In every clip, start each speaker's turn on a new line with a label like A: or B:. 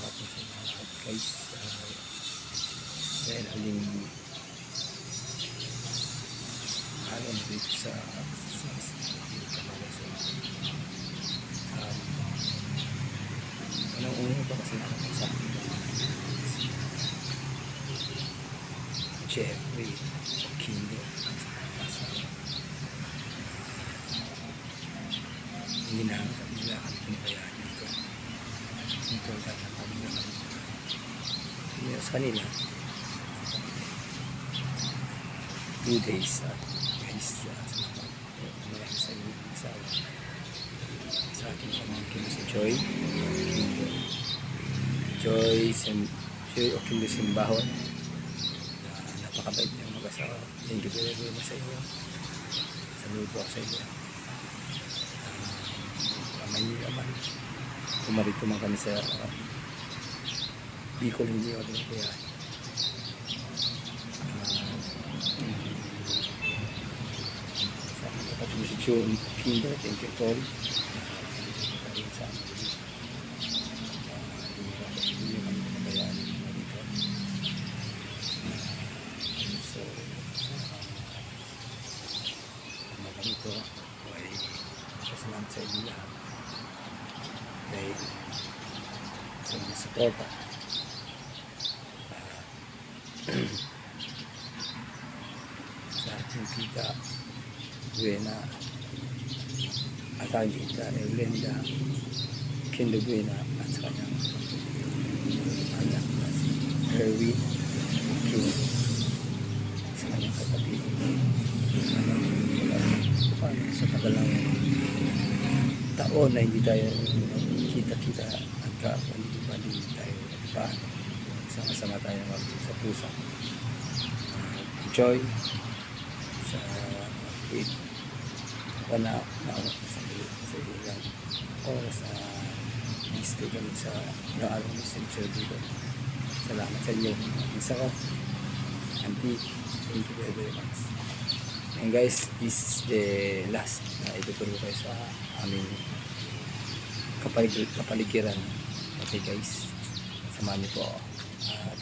A: hapon sa mga lahat guys. Dahil aling alam dito sa kamala sa unang-una pa kasi nakapag sa akin Jeffrey Kindo at sa hindi na nila kami pinabayaan dito. Important na kami na kami sa kanila 2 days at guys salamat po marami sa inyo sa aking pamangkin na si Joy Kindo Joy Okindo Simbahon na napakabait niyang mag-asawa. Thank you very much sa inyo. Saludo ako sa inyo. Maynila man pumarito man kami sa Bicol, hindi ako din kaya sa aking kapatid mo si Joy Kindo, thank you tol sa amin hindi kami pinabayaan dito. So ganito ay pasalamat sa inyo lahat dahil sa inyong suporta sa aking tita Buena at sa aking tita Eulenda Kindo Buena at sa kanyang anak na si Erwin Kindo sa kanyang kapatid sa tagal ng taon na hindi tayo kita-kita at kapalibali tayo paano sama-sama tayo sa pusa enjoy sa na sa ilang oras na i-stay kami sa ilang araw ng century ko. Salamat sa inyo isa ko Auntie, thank you very much. And guys, this is the last na ituturo kayo sa aming kapaligiran. Okay guys, samahan niyo po at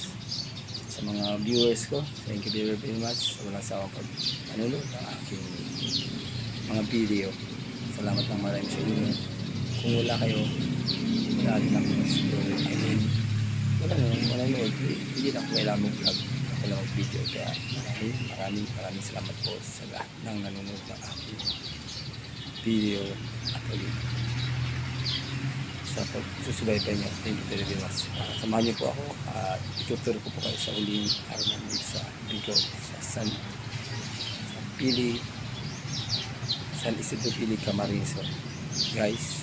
A: sa mga viewers ko, thank you very much sa walang sawang pag-anulog ng aking mga video. Salamat ng marami sa inyo. Kung wala kayo, wala din ako wala nood, hindi na ako kailangan mag-vlog ako mag-video, kaya maraming salamat po sa lahat ng nanonood ng aking video at sa pagsusubaybay niyo. Thank you very much. Samahan niyo po ako at ituturo ko po kayo sa uling araw namin sa Bicol, sa San Isidro Pili Camarines. Guys,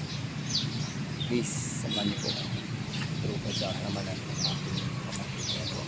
A: please samahan niyo po ako. Ituturo ko sa halaman ng aking pamangkin po.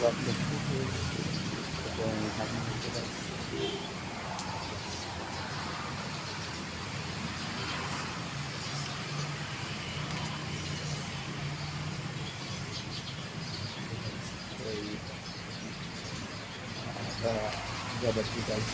A: Vlog ito yung hapon dito guys. Gabat ko guys.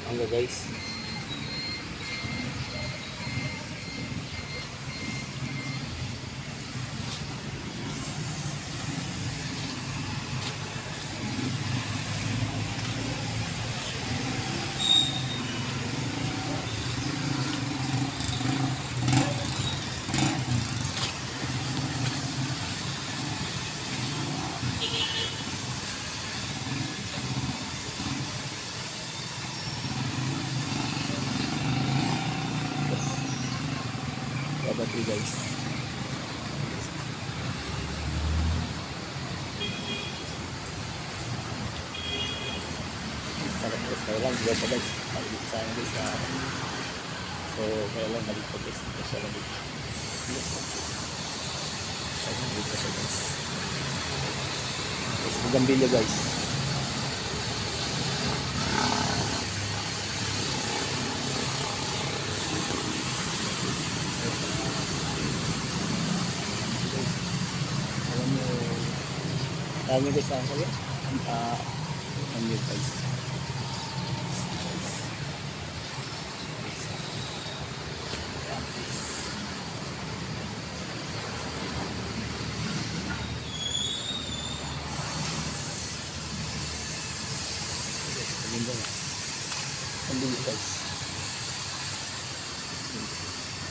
A: Hangga guys. guys. Sarap po. Kaya lang, diba guys? Maligit sa akin guys. So, kaya lang maligit po guys. Ito siya maligit. Yes, siya maligit po siya guys. Guys, bugambilya guys. Alam nyo guys, ano guys? Ano yun guys? Bugambilya guys.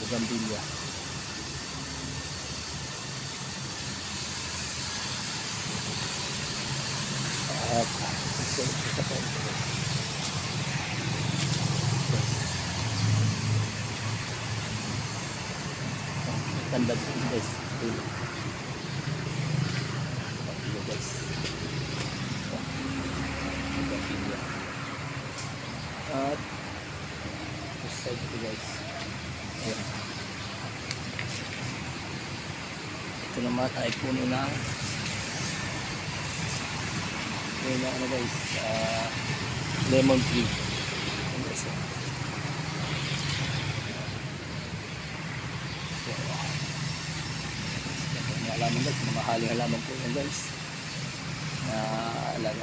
A: Bugambilya. At so, ito po ito guys. Tanda po guys. Ito guys. Bugambilya. At this side ito guys. Ayan. Ito naman ay puno ng ano guys, lemon tree. Ayan guys. So, mga halaman guys, mga mahaling halaman po yan guys. Na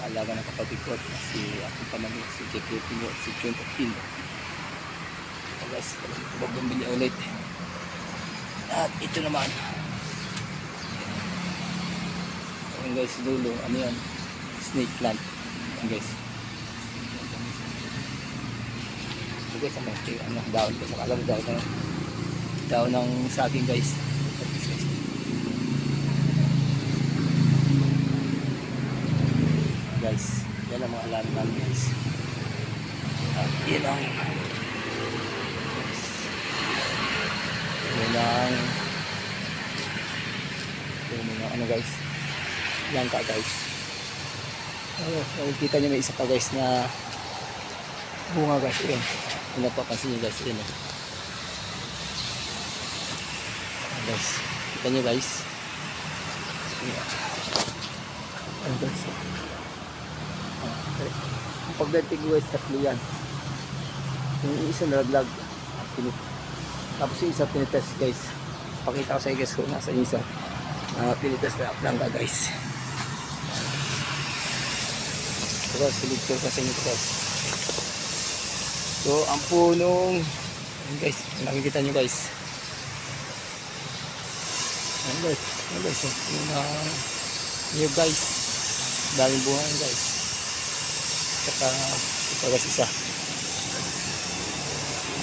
A: alaga ng kapatid ko at si aking pamangkin, si Keke Pino at si Chun Pino. Ito guys, bugambilya ulit. At ito naman. Ayan guys, dulo, ano yan? Snake plant. Ayan guys. Ito guys, ano, daon ko sa kalam, daon ng saging guys. Guys, yan ang mga alam namin guys. At yan ang ano guys, yan ka guys. Nakikita nyo may isa pa guys na bunga guys. Yun, yung napapansin nyo guys. Yun, guys, kita nyo guys. Ano guys, ang pagdating guys, tatlo yan. Yung isa nalaglag, tapos yung isa pinitest guys. Pakita ko sa guys kung nasa yung isa. Pinitest na plangga guys. Ito guys, piligpil ko sa inyo guys. So ang punong guys, nakikita nyo guys. Ayan guys, ayan guys, yung guys, daming bunga guys. Saka ito guys, isa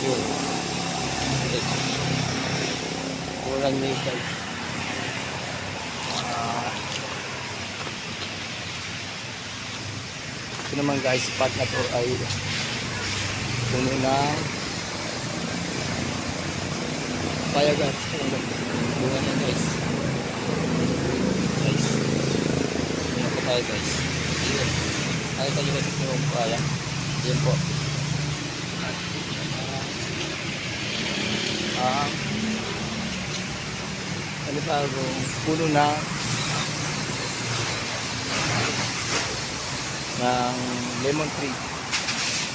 A: yun, kurang nyo guys. Ito naman guys, part na to ay puno ng papaya guys. Bunga na guys. Guys, bunga papaya guys. Ayun, nakita nyo guys yung papaya. Yan po. Ano ba, puno ng lemon tree.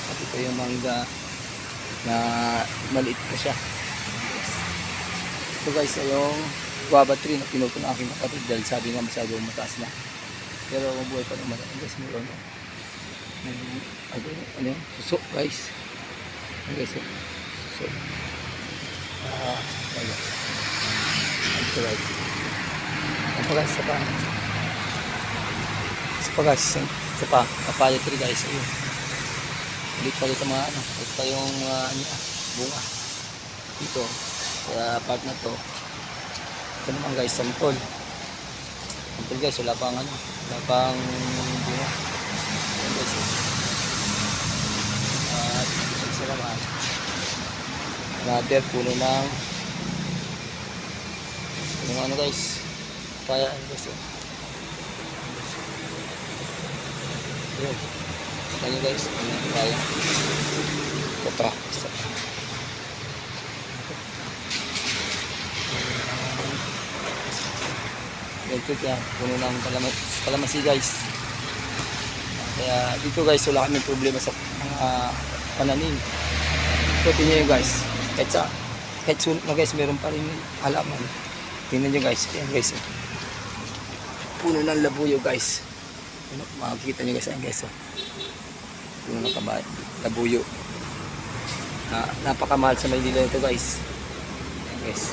A: At ito yung mangga na maliit pa siya. Ito guys ay yung guava tree na pinuto ng aking kapatid dahil sabi nga masyadong mataas na. Pero mabuhay pa naman. Guys, mayroon ano yun? Suso guys. Ano guys? Suso. Ayun. Ito guys. Ito guys, isa pa. Isa pa guys. Isa pa. Papaya tree guys. Ayun. Ulit pa rin sa mga ano. Ulit pa yung bunga. Dito. Kaya part na to. Ito naman guys, santol. Santol guys, wala pang ano. Wala pang bunga. Ayan guys. At isa naman. Another puno ng Yung ano guys, kaya ano guys. Yun. Kita nyo guys, ano kaya. Ito pa. Isa pa. Ganito kaya, puno ng kalamansi guys. Kaya dito guys, wala kami problema sa mga pananim. So tingnan nyo guys, kahit sunod na guys, meron pa rin halaman. Tingnan nyo guys, ayan guys. Puno ng labuyo guys. Makikita nyo guys, ayan guys. Puno ng labuyo. Napakamahal sa Maynila ito guys. Ayan guys.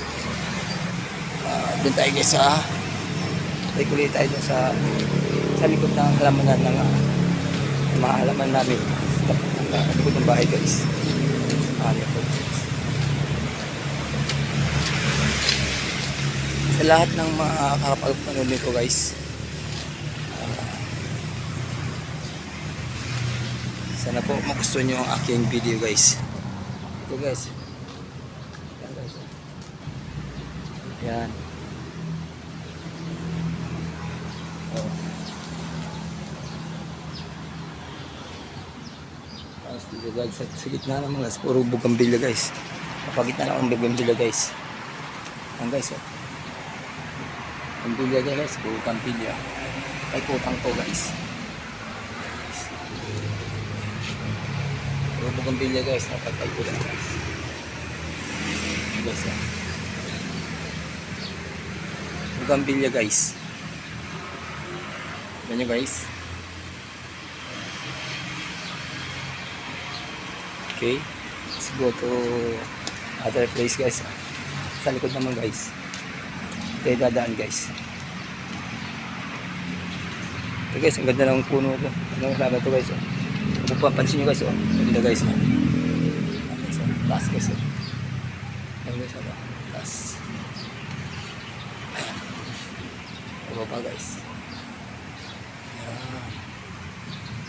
A: Doon tayo guys sa regulate tayo dun sa likod ng halamanan ng mga halaman namin. Sa likod ng bahay guys. Sa lahat ng mga kakapagpanood nito guys, sana po magustuhan nyo ang aking video guys. Ito guys. Ayan guys. Ayan. Oh. Tapos dito guys, sa gitna naman guys, puro bugambilya guys. Kapagitna lang ang bugambilya guys. Ayan guys. Bugambilya guys, puro bugambilya. Ay kutang to guys. Puro bugambilya guys, napagkay ko lang guys. Ayan guys. Bugambilya guys. Ayan nyo guys. Okay, let's go to other place guys. Sa likod naman guys. Ito dadaan guys. Ito guys, ang ganda ng puno ito. Ano sabi ito guys? Kung papansin nyo guys, ganda guys. Taas guys. Ayan guys, taas. Ayan. Ito pa guys.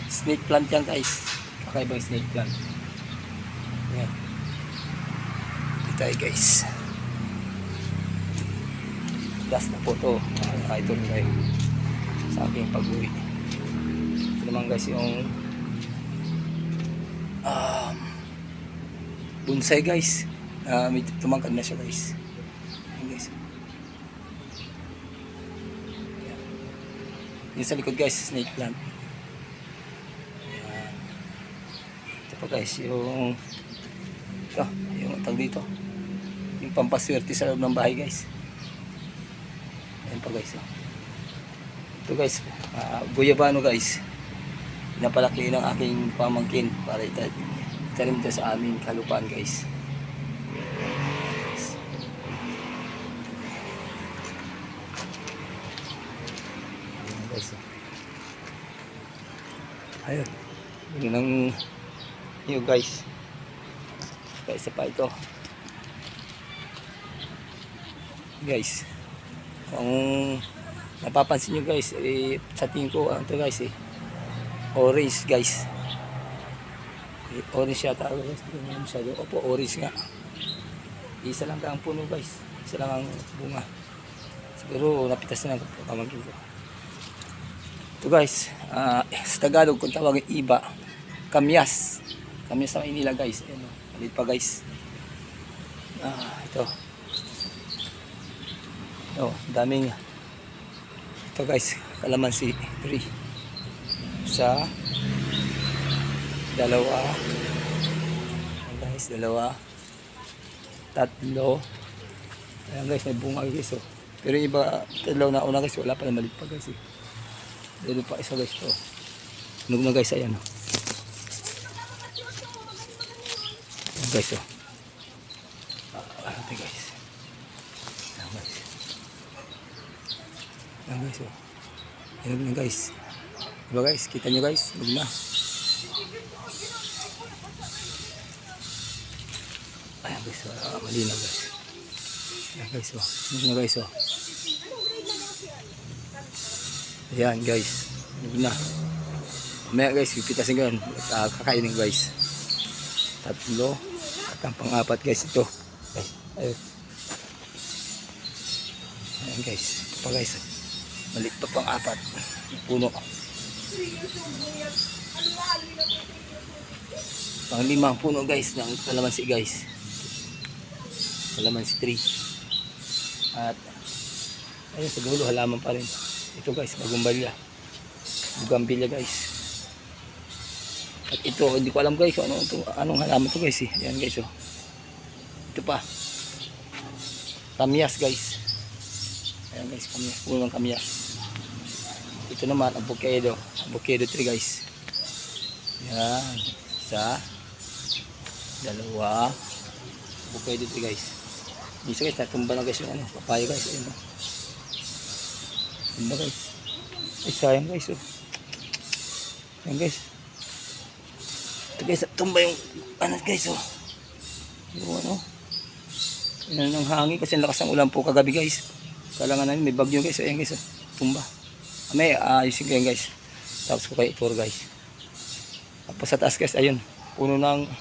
A: Snake plant yan guys. Kakaibang snake plant. Ayan. Dito tayo guys. Last na po ito. Ito tayo sa aking pag-uwi. Ito naman guys yung bonsai guys. Medyo tumangkad na siya guys. Ayan guys. Ayan. Yung sa likod guys, snake plant. Ito pa guys, yung tag dito, yung pampaswerte sa loob ng bahay guys. Ayan pa guys. Ito guys, guyabano guys. Napalaki ng aking pamangkin para itanim ito sa aming kalupaan guys. Ayan guys. Ayun. Yun ang yun guys. Isa pa ito guys, kung napapansin nyo guys, sa tingin ko ito guys, orange guys, orange yata guys, opo orange nga, isa lang ang puno guys, isa lang ang bunga, siguro napitas na ng pamangkin ko. Ito guys, sa Tagalog kung tawagin iba, kamyas sa Maynila guys. Ayan, malit pa guys. Ito, daming ito guys, kalamansi tree. Isa, dalawa, ayan guys, tatlo. Ayan guys, may bunga guys. Pero yung iba, tatlo na una guys, wala pa na malit pa guys. Dito pa isa guys. Tunog na guys, ayan. Ayan guys. Ate guys. Ayan guys. Ayan guys. Tunog na guys. Diba guys, kita nyo guys, tunog na. Ayan guys, malinaw guys. Ayan guys, tunog na guys. Ayan guys, tunog na. Mamaya guys, pipitasin ko yun. Kakainin guys. Tatlo. At ang pang-apat guys ito. Ayun. Ayan guys. Ito pa guys. Maliit pa pang 4. Puno. Pang 5 puno guys ng kalamansi guys. Kalamansi 3. At ayun sa dulo halaman pa rin. Ito guys, bagumbalya. Bugambilya guys. At ito, hindi ko alam guys anong halaman to guys eh. Ayan guys oh. Ito pa. Kamyas guys. Ayan guys, kamyas. Puno ng kamyas. Ito naman, avocado. Avocado 3 guys. Ayan. Isa. Dalawa. Avocado 3 guys. Dito guys, natumba na guys yung ano, papaya guys. Ayan oh. Tumba guys. Ay sayang guys oh. Ayan guys. Ito guys, tumba yung ano guys oh. Yung ano. Yan ang hangin kasi lakas ng ulan po kagabi guys. Kailangan namin may bagyo guys. Ayan guys oh. Tumba. May ayusin ko yan guys. Tapos ko kayo tour guys. Tapos sa taas guys, ayun. Puno ng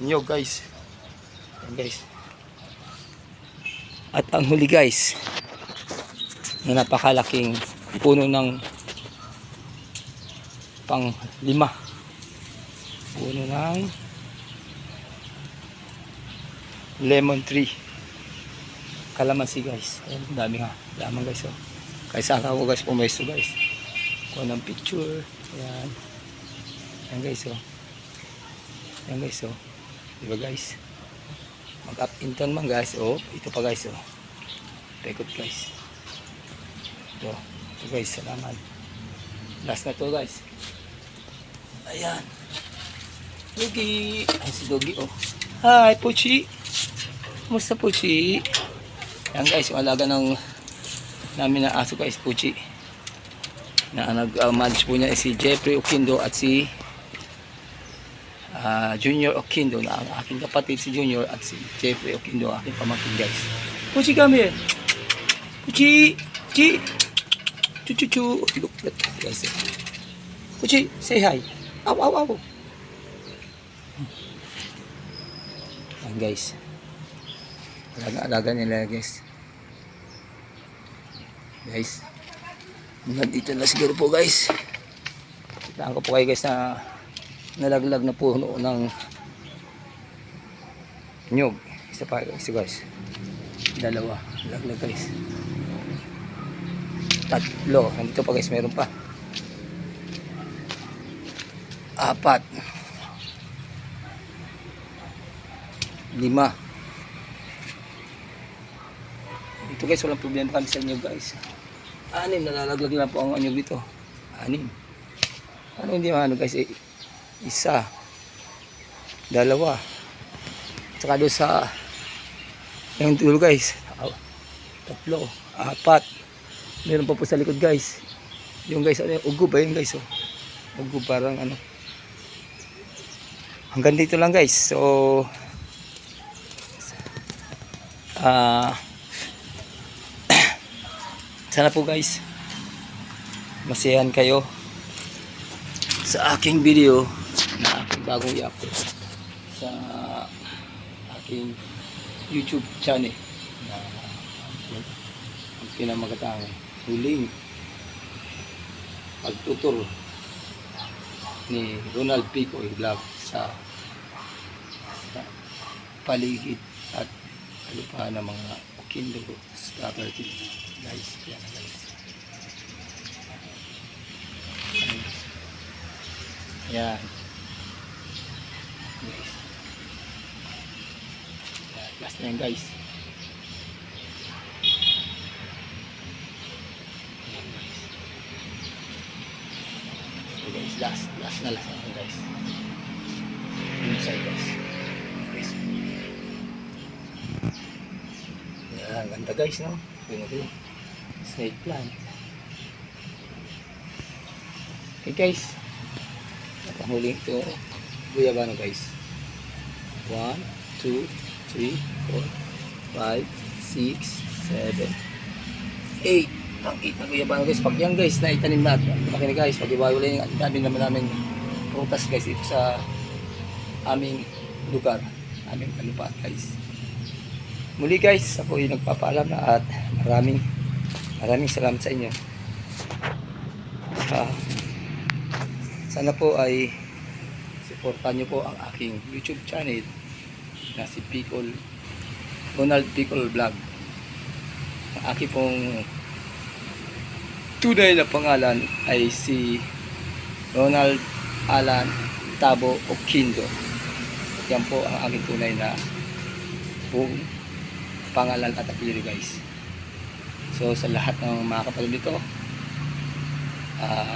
A: niyog guys. Ayan guys. At ang huli guys, na napakalaking puno ng pang 5. Puno ng lemon tree. Kalamansi guys. Ayan, dami nga. Daman guys oh. Kaysa ako guys pumesto guys. Kuha ng picture. Ayan. Ayan guys oh. Ayan guys oh. Diba guys? Mag-up in town man guys oh. Ito pa guys oh. Pekot guys. Ito. Ito guys. Salamat. Last na to guys. Ayan. Dogi. Ay si Dogi oh. Hi Puchi. Kumusta Puchi? Ayan guys. Yung alaga ng namin na aso guys. Puchi. Na nag-manage po niya si Jeffrey Oquindo at si Junior Oquindo na ang aking kapatid si Junior at si Jeffrey Oquindo aking pamangkin guys. Puchi come here. Puchi. Puchi. Chu. Look at guys. Puchi say hi. Aw. Ayan guys. Alaga nila guys. Guys. Nandito na siguro po guys. Kitaan ko po kayo guys na nalaglag na puno ng nyog. Isa pa guys. 2. Nalaglag guys. 3. Nandito pa guys. Meron pa. 4. 5. Dito guys. Walang problema kami sa inyo guys. 6 nalalaglag na po ang anyog dito. 6. Ano hindi maano guys? 1. 2. Tsaka doon sa yung dulo guys. 3. 4. Meron pa po sa likod guys. Yung guys, ano yung ugo ba yun guys? Oh. Ugo parang ano. Hanggang dito lang guys. So sana po guys masiyahan kayo sa aking video na aking bagong i-upload sa aking YouTube channel na ang pinamagatang huling pagtutur ni Ronald Picoy Vlog sa paligid at lupa ng mga Oquindo property guys. Yan guys. Yan. Guys. Last na yan guys. So guys, last na yan guys. Inside guys. Yan, ganda guys no. Ganito. Snake plant. Okay guys. At ang huling ito, guyabano guys. 1, 2, 3, 4, 5, 6, 7, 8. Ang 8 na guyabano guys. Pag yan guys, na itanim natin. Laki na guys, pag iwawala yung dami naman namin prutas guys dito sa aming lugar. Aming kalupaan guys. Muli guys, ako ay nagpapaalam na at maraming salamat sa inyo. Ah, sana po ay suportahan nyo po ang aking YouTube channel na si Ronald Bicol Vlog. Ang aking pong tunay na pangalan ay si Ronald Alan Tabo Oquindo. Yan po ang aking tunay na buong pangalan at apelyido guys. So sa lahat ng mga kapatid dito,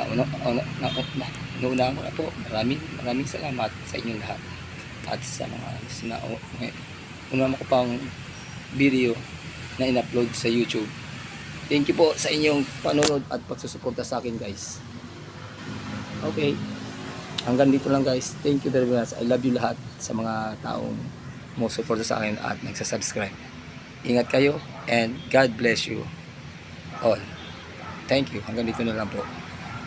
A: una ko na po, maraming salamat sa inyong lahat at sa mga una ko pang video na in-upload sa YouTube. Thank you po sa inyong panonood at pagsusuporta sa akin guys. Okay, hanggang dito lang guys. Thank you very much. I love you lahat sa mga taong sumusuporta sa akin at nagsasubscribe. Ingat kayo and God bless you all. Thank you. Hanggang dito na lang po.